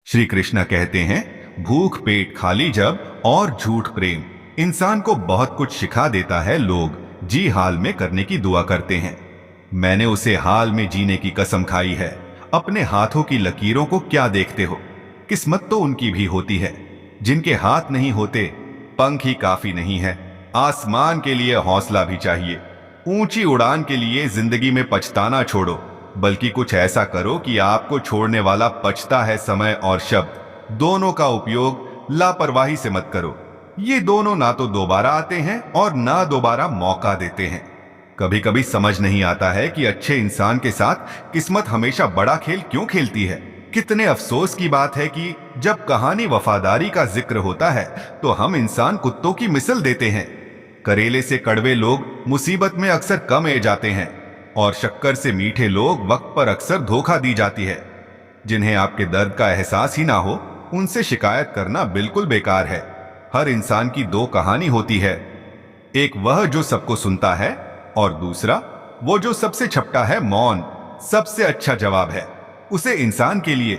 श्री कृष्ण कहते हैं, भूख पेट खाली जब और झूठ प्रेम इंसान को बहुत कुछ सिखा देता है। लोग जी हाल में करने की दुआ करते हैं। मैंने उसे हाल में जीने की कसम खाई है। अपने हाथों की लकीरों को क्या देखते हो? किस्मत तो उनकी भी होती है जिनके हाथ नहीं होते। पंख ही काफी नहीं है, आसमान के लिए हौसला भी चाहिए। ऊंची उड़ान के लिए जिंदगी में पछताना छोड़ो, बल्कि कुछ ऐसा करो कि आपको छोड़ने वाला पछता है। समय और शब्द दोनों का उपयोग लापरवाही से मत करो। ये दोनों ना तो दोबारा आते हैं और ना दोबारा मौका देते हैं। कभी कभी समझ नहीं आता है कि अच्छे इंसान के साथ किस्मत हमेशा बड़ा खेल क्यों खेलती है। कितने अफसोस की बात है कि जब कहानी वफादारी का जिक्र होता है तो हम इंसान कुत्तों की मिसल देते हैं। करेले से कड़वे लोग मुसीबत में अक्सर कम ए जाते हैं और शक्कर से मीठे लोग वक्त पर अक्सर धोखा दी जाती है। जिन्हें आपके दर्द का एहसास ही ना हो, उनसे शिकायत करना बिल्कुल बेकार है। हर इंसान की दो कहानी होती है, एक वह जो सबको सुनता है और दूसरा वो जो सबसे छपटा है। मौन सबसे अच्छा जवाब है उसे इंसान के लिए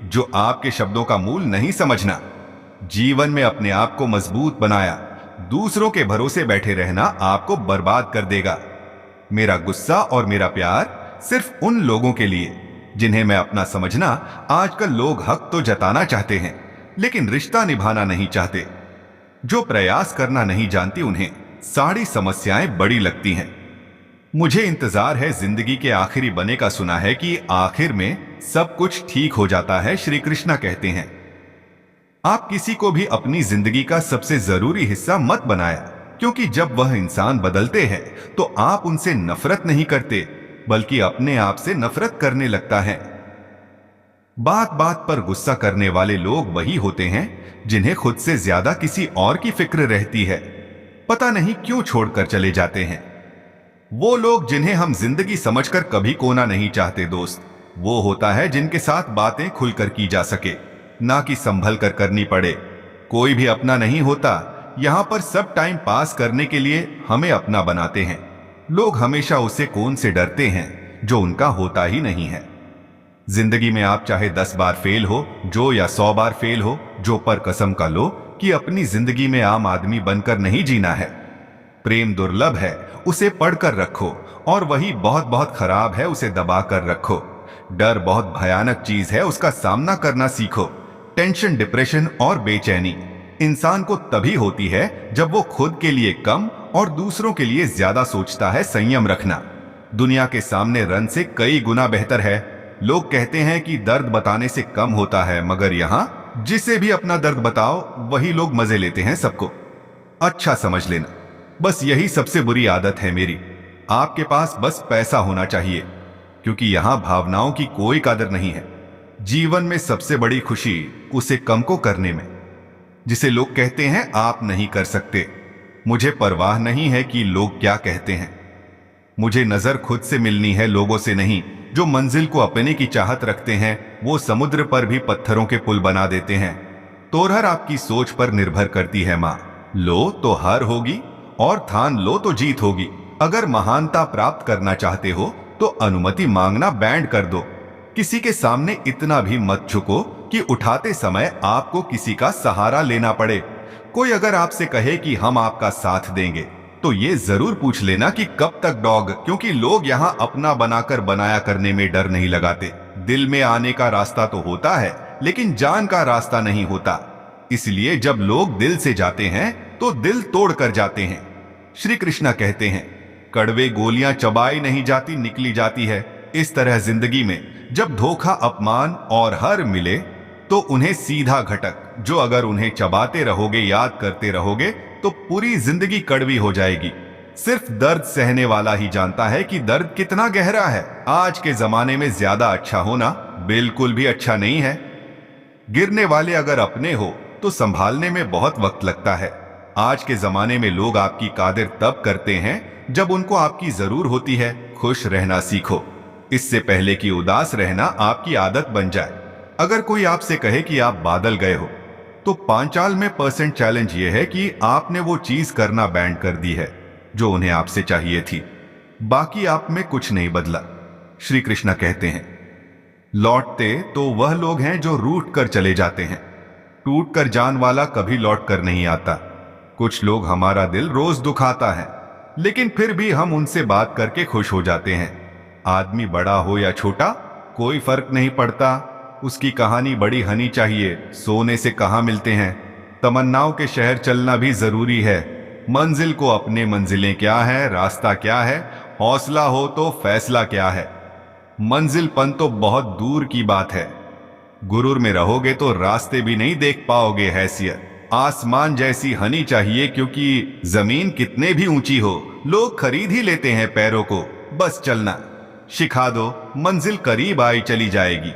जो आपके शब्दों का मूल नहीं समझना। जीवन में अपने आप को मजबूत बनाया, दूसरों के भरोसे बैठे रहना आपको बर्बाद कर देगा। मेरा गुस्सा और मेरा प्यार सिर्फ उन लोगों के लिए जिन्हें मैं अपना समझना। आजकल लोग हक तो जताना चाहते हैं लेकिन रिश्ता निभाना नहीं चाहते। जो प्रयास करना नहीं जानती उन्हें सारी समस्याएं बड़ी लगती हैं। मुझे इंतजार है जिंदगी के आखिरी बने का। सुना है कि आखिर में सब कुछ ठीक हो जाता है। श्री कृष्ण कहते हैं, आप किसी को भी अपनी जिंदगी का सबसे जरूरी हिस्सा मत बनाया, क्योंकि जब वह इंसान बदलते हैं तो आप उनसे नफरत नहीं करते बल्कि अपने आप से नफरत करने लगता है। बात बात पर गुस्सा करने वाले लोग वही होते हैं जिन्हें खुद से ज्यादा किसी और की फिक्र रहती है। पता नहीं क्यों छोड़कर चले जाते हैं। वो लोग जिन्हें हम जिंदगी समझकर कभी कोना नहीं चाहते। दोस्त वो होता है जिनके साथ बातें खुलकर की जा सके, ना कि संभल कर करनी पड़े। कोई भी अपना नहीं होता। यहां पर सब टाइम पास करने के लिए हमें अपना बनाते हैं। लोग हमेशा उसे कौन से डरते हैं जो उनका होता ही नहीं है। जिंदगी में आप चाहे 10 बार फेल हो जो या 100 बार फेल हो, जो पर कसम का लो कि अपनी जिंदगी में आम आदमी बनकर नहीं जीना है। प्रेम दुर्लभ है, उसे पढ़कर रखो, और वही बहुत बहुत खराब है, उसे दबा कर रखो। डर बहुत भयानक चीज है, उसका सामना करना सीखो। टेंशन, डिप्रेशन और बेचैनी इंसान को तभी होती है जब वो खुद के लिए कम और दूसरों के लिए ज्यादा सोचता है। संयम रखना दुनिया के सामने रन से कई गुना बेहतर है। लोग कहते हैं कि दर्द बताने से कम होता है, मगर यहां जिसे भी अपना दर्द बताओ वही लोग मजे लेते हैं सबको अच्छा समझ लेना। बस यही सबसे बुरी आदत है मेरी। आपके पास बस पैसा होना चाहिए, क्योंकि यहां भावनाओं की कोई कदर नहीं है। जीवन में सबसे बड़ी खुशी उसे कम को करने में जिसे लोग कहते हैं आप नहीं कर सकते। मुझे परवाह नहीं है कि लोग क्या कहते हैं। मुझे नजर खुद से मिलनी है, लोगों से नहीं। जो मंजिल को अपने की चाहत रखते हैं वो समुद्र पर भी पत्थरों के पुल बना देते हैं। तोरहर आपकी सोच पर निर्भर करती है। मां लो तो हार होगी और ठान लो तो जीत होगी। अगर महानता प्राप्त करना चाहते हो तो अनुमति मांगना बैंड कर दो। किसी के सामने इतना भी मत झुको कि उठाते समय आपको किसी का सहारा लेना पड़े। कोई अगर आपसे कहे कि हम आपका साथ देंगे तो ये जरूर पूछ लेना कि कब तक डॉग, क्योंकि लोग यहां अपना बनाकर बनाया करने में डर नहीं लगाते। दिल में आने का रास्ता तो होता है लेकिन जान का रास्ता नहीं होता। इसलिए जब लोग दिल से जाते हैं तो दिल तोड़ कर जाते हैं। श्री कृष्ण कहते हैं, कड़वे गोलियां चबाई नहीं जाती, निकली जाती है। इस तरह जिंदगी में जब धोखा, अपमान और हर मिले तो उन्हें सीधा घटक, जो अगर उन्हें चबाते रहोगे, याद करते रहोगे तो पूरी जिंदगी कड़वी हो जाएगी। सिर्फ दर्द सहने वाला ही जानता है कि दर्द कितना गहरा है। आज के जमाने में ज्यादा अच्छा होना बिल्कुल भी अच्छा नहीं है। गिरने वाले अगर अपने हो तो संभालने में बहुत वक्त लगता है। आज के जमाने में लोग आपकी कादिर तब करते हैं जब उनको आपकी जरूर होती है। खुश रहना सीखो, इससे पहले कि उदास रहना आपकी आदत बन जाए। अगर कोई आपसे कहे कि आप बादल गए हो तो पांचाल में % चैलेंज यह है कि आपने वो चीज करना बैंड कर दी है जो उन्हें आपसे चाहिए थी। बाकी आप में कुछ नहीं बदला। श्री कृष्ण कहते हैं, लौटते तो वह लोग हैं जो रूठ कर चले जाते हैं। टूट कर जान वाला कभी लौट कर नहीं आता। कुछ लोग हमारा दिल रोज दुखाता है, लेकिन फिर भी हम उनसे बात करके खुश हो जाते हैं। आदमी बड़ा हो या छोटा, कोई फर्क नहीं पड़ता। उसकी कहानी बड़ी हनी चाहिए, सोने से कहाँ मिलते हैं। तमन्नाओं के शहर चलना भी जरूरी है। मंजिल को अपने मंजिलें क्या है, रास्ता क्या है, हौसला हो तो फैसला क्या है। मंजिलपन तो बहुत दूर की बात है। गुरूर में रहोगे तो रास्ते भी नहीं देख पाओगे। हैसियत आसमान जैसी हनी चाहिए, क्योंकि जमीन कितने भी ऊंची हो, लोग खरीद ही लेते हैं पैरों को। बस चलना सिखा दो, मंजिल करीब आई चली जाएगी।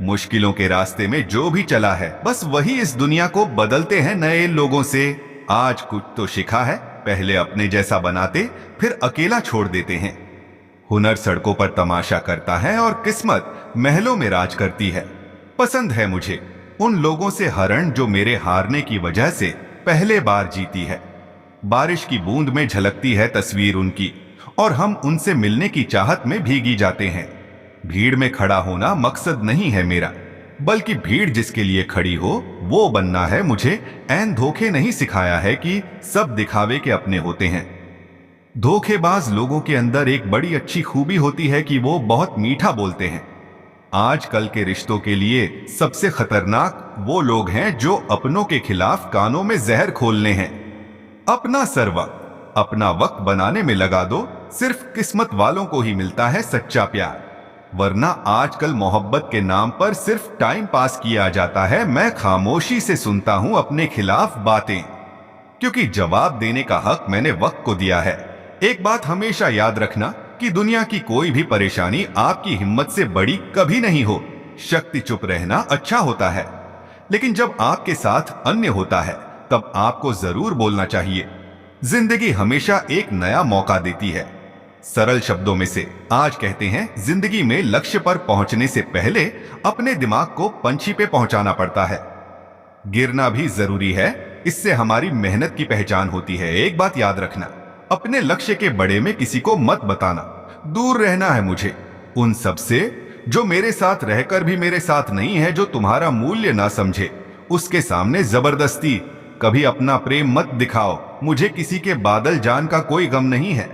मुश्किलों के रास्ते में जो भी चला है, बस वही इस दुनिया को बदलते हैं नए लोगों से। आज कुछ तो सीखा है, पहले अपने जैसा बनाते, फिर अकेला छोड़ देते हैं। हुनर सड़कों पर तमाशा करता है और किस्मत महलों में राज करती है। पसंद है मुझे उन लोगों से हरण जो मेरे हारने की वजह से पहले बार जीती है। बारिश की बूंद में झलकती है तस्वीर उनकी, और हम उनसे मिलने की चाहत में भीगी जाते हैं। भीड़ में खड़ा होना मकसद नहीं है मेरा, बल्कि भीड़ जिसके लिए खड़ी हो वो बनना है मुझे। ऐन धोखे नहीं सिखाया है कि सब दिखावे के अपने होते हैं। धोखेबाज लोगों के अंदर एक बड़ी अच्छी खूबी होती है कि वो बहुत मीठा बोलते हैं। आजकल के रिश्तों के लिए सबसे खतरनाक वो लोग हैं जो अपनों के खिलाफ कानों में जहर खोलने हैं। अपना सर्वक्त अपना वक्त बनाने में लगा दो, सिर्फ किस्मत वालों को ही मिलता है सच्चा प्यार, वरना आजकल मोहब्बत के नाम पर सिर्फ टाइम पास किया जाता है। मैं खामोशी से सुनता हूं अपने खिलाफ बातें, क्योंकि जवाब देने का हक मैंने वक्त को दिया है। एक बात हमेशा याद रखना कि दुनिया की कोई भी परेशानी आपकी हिम्मत से बड़ी कभी नहीं हो। शक्ति चुप रहना अच्छा होता है, लेकिन जब आपके साथ अन्य होता है तब आपको जरूर बोलना चाहिए। जिंदगी हमेशा एक नया मौका देती है। सरल शब्दों में से आज कहते हैं, जिंदगी में लक्ष्य पर पहुंचने से पहले अपने दिमाग को पंछी पे पहुंचाना पड़ता है। गिरना भी जरूरी है, इससे हमारी मेहनत की पहचान होती है। एक बात याद रखना, अपने लक्ष्य के बड़े में किसी को मत बताना। दूर रहना है मुझे उन सब से जो मेरे साथ रहकर भी मेरे साथ नहीं है, जो तुम्हारा मूल्य ना समझे। उसके सामने जबरदस्ती कभी अपना प्रेम मत दिखाओ। मुझे किसी के बादल जान का कोई गम नहीं है,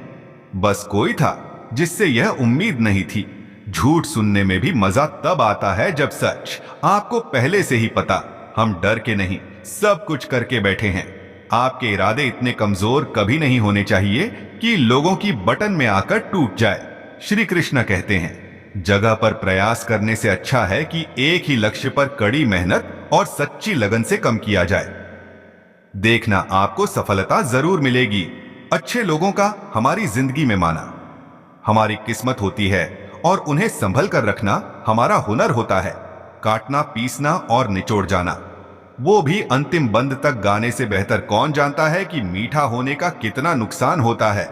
बस कोई था जिससे यह उम्मीद नहीं थी। झूठ सुनने में भी मजा तब आता है जब सच आपको पहले से ही पता। हम डर के नहीं, सब कुछ करके बैठे हैं। आपके इरादे इतने कमजोर कभी नहीं होने चाहिए कि लोगों की बटन में आकर टूट जाए। श्री कृष्ण कहते हैं, जगह पर प्रयास करने से अच्छा है कि एक ही लक्ष्य पर कड़ी मेहनत और सच्ची लगन से कम किया जाए। देखना, आपको सफलता जरूर मिलेगी। अच्छे लोगों का हमारी जिंदगी में माना हमारी किस्मत होती है, और उन्हें संभल कर रखना हमारा हुनर होता है। काटना, पीसना और निचोड़ जाना, वो भी अंतिम बंद तक गाने से बेहतर कौन जानता है कि मीठा होने का कितना नुकसान होता है।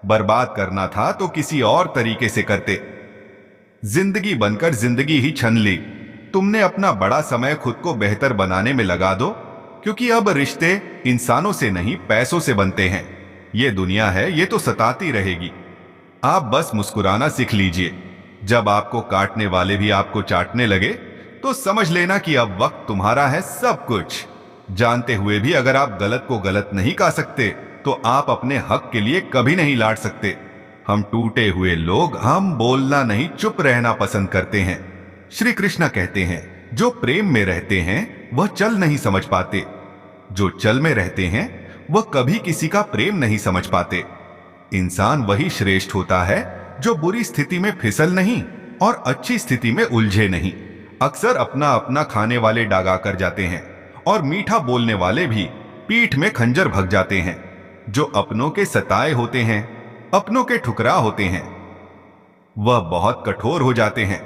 बर्बाद करना था तो किसी और तरीके से करते। जिंदगी बनकर जिंदगी ही छन ली। तुमने अपना बड़ा समय खुद को बेहतर बनाने में लगा दो, क्योंकि अब रिश्ते इंसानों से नहीं पैसों से बनते हैं। ये दुनिया है, ये तो सताती रहेगी। आप बस मुस्कुराना सीख लीजिए। जब आपको काटने वाले भी आपको चाटने लगे तो समझ लेना कि अब वक्त तुम्हारा है सब कुछ। जानते हुए भी अगर आप गलत को गलत नहीं कह सकते तो आप अपने हक के लिए कभी नहीं लड़ सकते। हम टूटे हुए लोग, हम बोलना नहीं चुप रहना पसंद करते हैं। श्री कृष्ण कहते हैं, जो प्रेम में रहते हैं वह चल नहीं समझ पाते, जो चल में रहते हैं वह कभी किसी का प्रेम नहीं समझ पाते। इंसान वही श्रेष्ठ होता है जो बुरी स्थिति में फिसल नहीं और अच्छी स्थिति में उलझे नहीं। अक्सर अपना अपना खाने वाले डागा कर जाते हैं, और मीठा बोलने वाले भी पीठ में खंजर भग जाते हैं। जो अपनों के सताए होते हैं, अपनों के ठुकरा होते हैं, वह बहुत कठोर हो जाते हैं,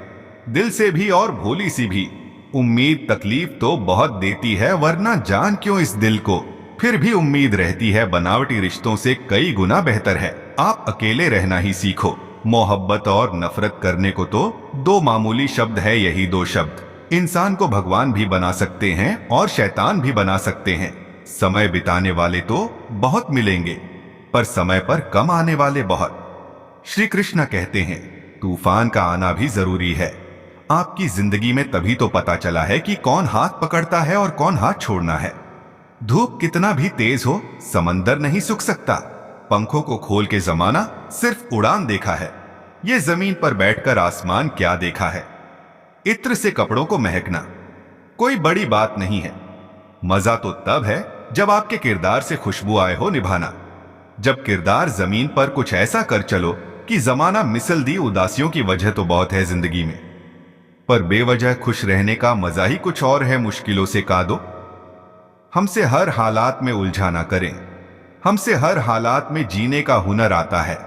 दिल से भी और भोली सी भी। उम्मीद तकलीफ तो बहुत देती है, वरना जान क्यों इस दिल को। फिर भी उम्मीद रहती है, बनावटी रिश्तों से कई गुना बेहतर है आप अकेले रहना ही सीखो। मोहब्बत और नफरत करने को तो दो मामूली शब्द है, यही दो शब्द इंसान को भगवान भी बना सकते हैं और शैतान भी बना सकते हैं। समय बिताने वाले तो बहुत मिलेंगे, पर समय पर कम आने वाले बहुत। श्री कृष्ण कहते हैं, तूफान का आना भी जरूरी है। आपकी जिंदगी में तभी तो पता चला है कि कौन हाथ पकड़ता है और कौन हाथ छोड़ना है। धूप कितना भी तेज हो, समंदर नहीं सूख सकता। पंखों को खोल के जमाना सिर्फ उड़ान देखा है। ये जमीन पर बैठकर आसमान क्या देखा है। इत्र से कपड़ों को महकना कोई बड़ी बात नहीं है। मजा तो तब है जब आपके किरदार से खुशबू आए हो निभाना। जब किरदार जमीन पर कुछ ऐसा कर चलो कि जमाना मिसल दी। उदासियों की वजह तो बहुत है जिंदगी में, पर बेवजह खुश रहने का मजा ही कुछ और है। मुश्किलों से कादो, हमसे हर हालात में उलझा ना करें। हमसे हर हालात में जीने का हुनर आता है।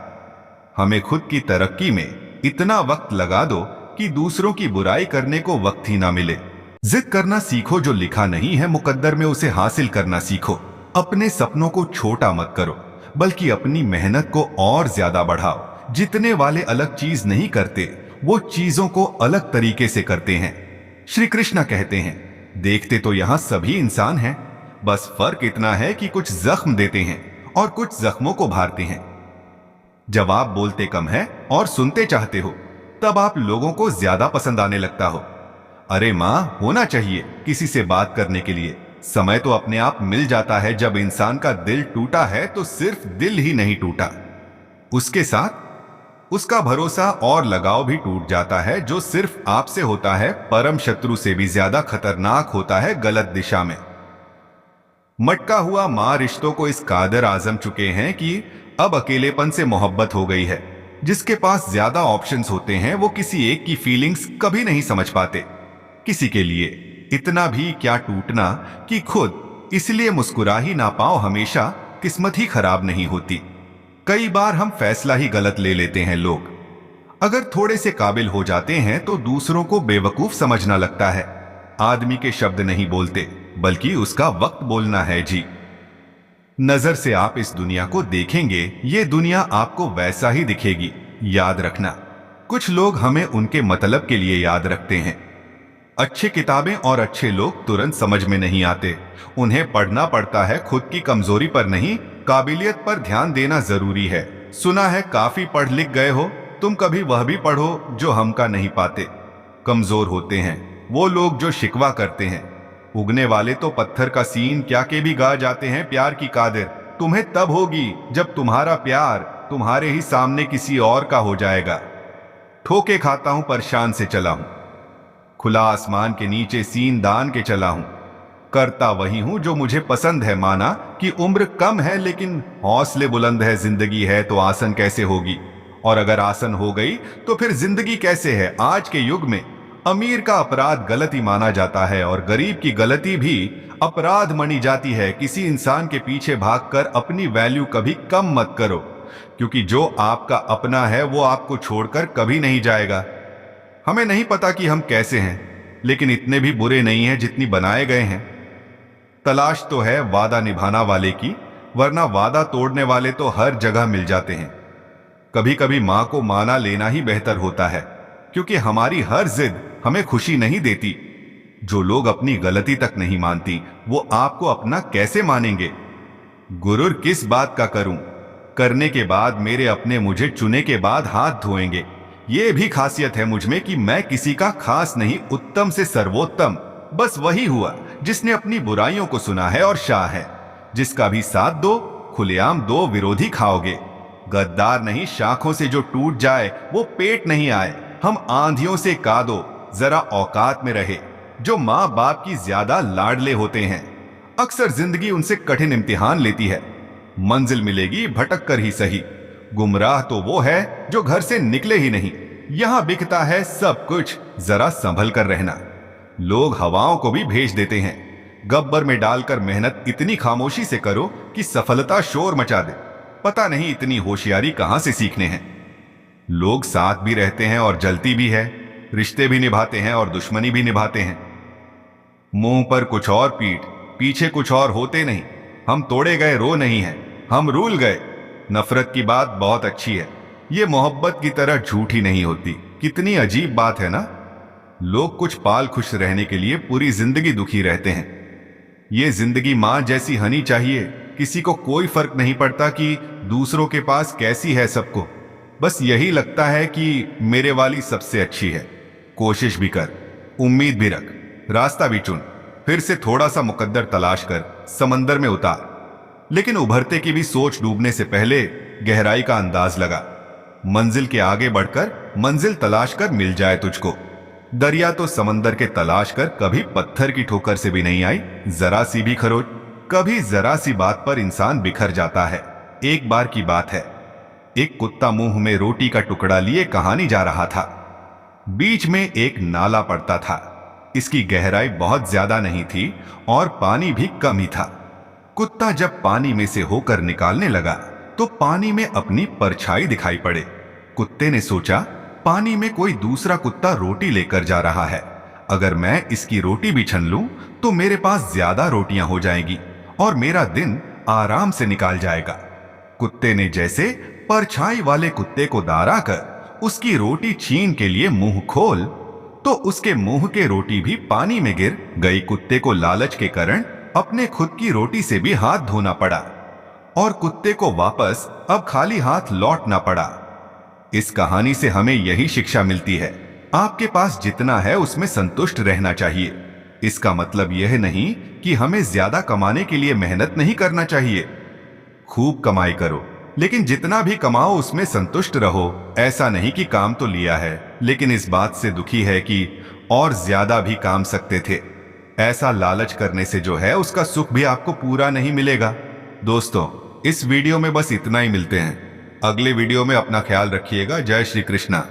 हमें खुद की तरक्की में इतना वक्त लगा दो कि दूसरों की बुराई करने को वक्त ही ना मिले। जिद करना सीखो, जो लिखा नहीं है मुकद्दर में उसे हासिल करना सीखो। अपने सपनों को छोटा मत करो, बल्कि अपनी मेहनत को और ज्यादा बढ़ाओ। जितने वाले अलग चीज नहीं करते, वो चीजों को अलग तरीके से करते हैं। श्री कृष्ण कहते हैं, देखते तो यहां सभी इंसान हैं, बस फर्क इतना है कि कुछ जख्म देते हैं और कुछ जख्मों को भारते हैं। जब आप बोलते कम है और सुनते चाहते हो, तब आप लोगों को ज्यादा पसंद आने लगता हो। अरे मां, होना चाहिए किसी से बात करने के लिए। समय तो अपने आप मिल जाता है। जब इंसान का दिल टूटा है तो सिर्फ दिल ही नहीं टूटा, उसके साथ उसका भरोसा और लगाव भी टूट जाता है, जो सिर्फ आपसे होता है। परम शत्रु से भी ज्यादा खतरनाक होता है गलत दिशा में मटका हुआ। मां रिश्तों को इस कादर आजम चुके हैं कि अब अकेलेपन से मोहब्बत हो गई है। जिसके पास ज्यादा ऑप्शंस होते हैं, वो किसी एक की फीलिंग्स कभी नहीं समझ पाते। किसी के लिए इतना भी क्या टूटना कि खुद इसलिए मुस्कुरा ही ना पाओ। हमेशा किस्मत ही खराब नहीं होती, कई बार हम फैसला ही गलत ले लेते हैं। लोग अगर थोड़े से काबिल हो जाते हैं तो दूसरों को बेवकूफ समझना लगता है। आदमी के शब्द नहीं बोलते, बल्कि उसका वक्त बोलना है जी। नजर से आप इस दुनिया को देखेंगे, ये दुनिया आपको वैसा ही दिखेगी। याद रखना, कुछ लोग हमें उनके मतलब के लिए याद रखते हैं। अच्छी किताबें और अच्छे लोग तुरंत समझ में नहीं आते, उन्हें पढ़ना पड़ता है। खुद की कमजोरी पर नहीं, काबिलियत पर ध्यान देना जरूरी है। सुना है काफी पढ़ लिख गए हो, तुम कभी वह भी पढ़ो जो हम का नहीं पाते। कमजोर होते हैं वो लोग जो शिकवा करते हैं। उगने वाले तो पत्थर का सीन क्या के भी गा जाते हैं। प्यार की कादिर तुम्हें तब होगी जब तुम्हारा प्यार तुम्हारे ही सामने किसी और का हो जाएगा। ठोके खाता हूं पर शान से चला हूं, खुला आसमान के नीचे सीन दान के चला हूं। करता वही हूं जो मुझे पसंद है। माना कि उम्र कम है लेकिन हौसले बुलंद है। जिंदगी है तो आसन कैसे होगी, और अगर आसन हो गई तो फिर जिंदगी कैसे है। आज के युग में अमीर का अपराध गलती माना जाता है और गरीब की गलती भी अपराध मानी जाती है। किसी इंसान के पीछे भागकर अपनी वैल्यू कभी कम मत करो, क्योंकि जो आपका अपना है वो आपको छोड़कर कभी नहीं जाएगा। हमें नहीं पता कि हम कैसे हैं, लेकिन इतने भी बुरे नहीं हैं जितनी बनाए गए हैं। तलाश तो है वादा निभाना वाले की, वरना वादा तोड़ने वाले तो हर जगह मिल जाते हैं। कभी कभी मां को माना लेना ही बेहतर होता है, क्योंकि हमारी हर जिद हमें खुशी नहीं देती। जो लोग अपनी गलती तक नहीं मानती, वो आपको अपना कैसे मानेंगे। गुरूर किस बात का करूं, करने के बाद मेरे अपने मुझे चुने के बाद हाथ धोएंगे। ये भी खासियत है मुझ में कि मैं किसी का खास नहीं, उत्तम से सर्वोत्तम। बस वही हुआ जिसने अपनी बुराइयों को सुना है और शाह है। जिसका भी साथ दो, खुलेआम दो विरोधी खाओगे। गद्दार नहीं, शाखों से जो टूट जाए वो पेट नहीं आए। हम आंधियों से कादो, जरा औकात में रहे। जो माँ बाप की ज्यादा लाडले होते हैं, अक्सर जिंदगी उनसे कठिन इम्तिहान लेती है। मंजिल मिलेगी भटक कर ही सही, गुमराह तो वो है जो घर से निकले ही नहीं। यहां बिकता है सब कुछ, जरा संभल कर रहना। लोग हवाओं को भी भेज देते हैं। गब्बर में डालकर मेहनत इतनी खामोशी से करो कि सफलता शोर मचा दे। पता नहीं इतनी होशियारी कहां से सीखने हैं। लोग साथ भी रहते हैं और जलती भी है, रिश्ते भी निभाते हैं और दुश्मनी भी निभाते हैं। मुंह पर कुछ और पीठ पीछे कुछ और होते नहीं। हम तोड़े गए रो नहीं है, हम रूल गए। नफरत की बात बहुत अच्छी है, ये मोहब्बत की तरह झूठी नहीं होती। कितनी अजीब बात है ना। लोग कुछ पाल खुश रहने के लिए पूरी जिंदगी दुखी रहते हैं। ये जिंदगी मां जैसी हनी चाहिए। किसी को कोई फर्क नहीं पड़ता कि दूसरों के पास कैसी है। सबको बस यही लगता है कि मेरे वाली सबसे अच्छी है। कोशिश भी कर, उम्मीद भी रख, रास्ता भी चुन, फिर से थोड़ा सा मुकद्दर तलाश कर समंदर में उतार। लेकिन उभरते की भी सोच डूबने से पहले गहराई का अंदाज लगा। मंजिल के आगे बढ़कर मंजिल तलाश कर मिल जाए तुझको। दरिया तो समंदर के तलाश कर कभी पत्थर की ठोकर से भी नहीं आई, जरा सी भी खरोच। कभी जरा सी बात पर इंसान बिखर जाता है। एक बार की बात है, एक कुत्ता मुंह में रोटी का टुकड़ा लिए कहानी जा रहा था। बीच में एक नाला पड़ता था। इसकी गहराई बहुत ज्यादा नहीं थी और पानी भी कम ही था। कुत्ता जब पानी में से होकर निकालने लगा तो पानी में अपनी परछाई दिखाई पड़े। कुत्ते ने सोचा, पानी में कोई दूसरा कुत्ता रोटी लेकर जा रहा है। अगर मैं इसकी रोटी भी छन लूं तो मेरे पास ज्यादा रोटियां हो जाएंगी और मेरा दिन आराम से निकाल जाएगा। कुत्ते ने जैसे परछाई वाले कुत्ते को दारा कर उसकी रोटी छीन के लिए मुंह खोल तो उसके मुंह के रोटी भी पानी में गिर गई। कुत्ते को लालच के कारण अपने खुद की रोटी से भी हाथ धोना पड़ा और कुत्ते को वापस अब खाली हाथ लौटना पड़ा। इस कहानी से हमें यही शिक्षा मिलती है, आपके पास जितना है उसमें संतुष्ट रहना चाहिए। इसका मतलब यह नहीं कि हमें ज्यादा कमाने के लिए मेहनत नहीं करना चाहिए। खूब कमाई करो, लेकिन जितना भी कमाओ उसमें संतुष्ट रहो। ऐसा नहीं कि काम तो लिया है लेकिन इस बात से दुखी है कि और ज्यादा भी काम सकते थे। ऐसा लालच करने से जो है उसका सुख भी आपको पूरा नहीं मिलेगा। दोस्तों, इस वीडियो में बस इतना ही। मिलते हैं अगले वीडियो में। अपना ख्याल रखिएगा। जय श्री कृष्णा।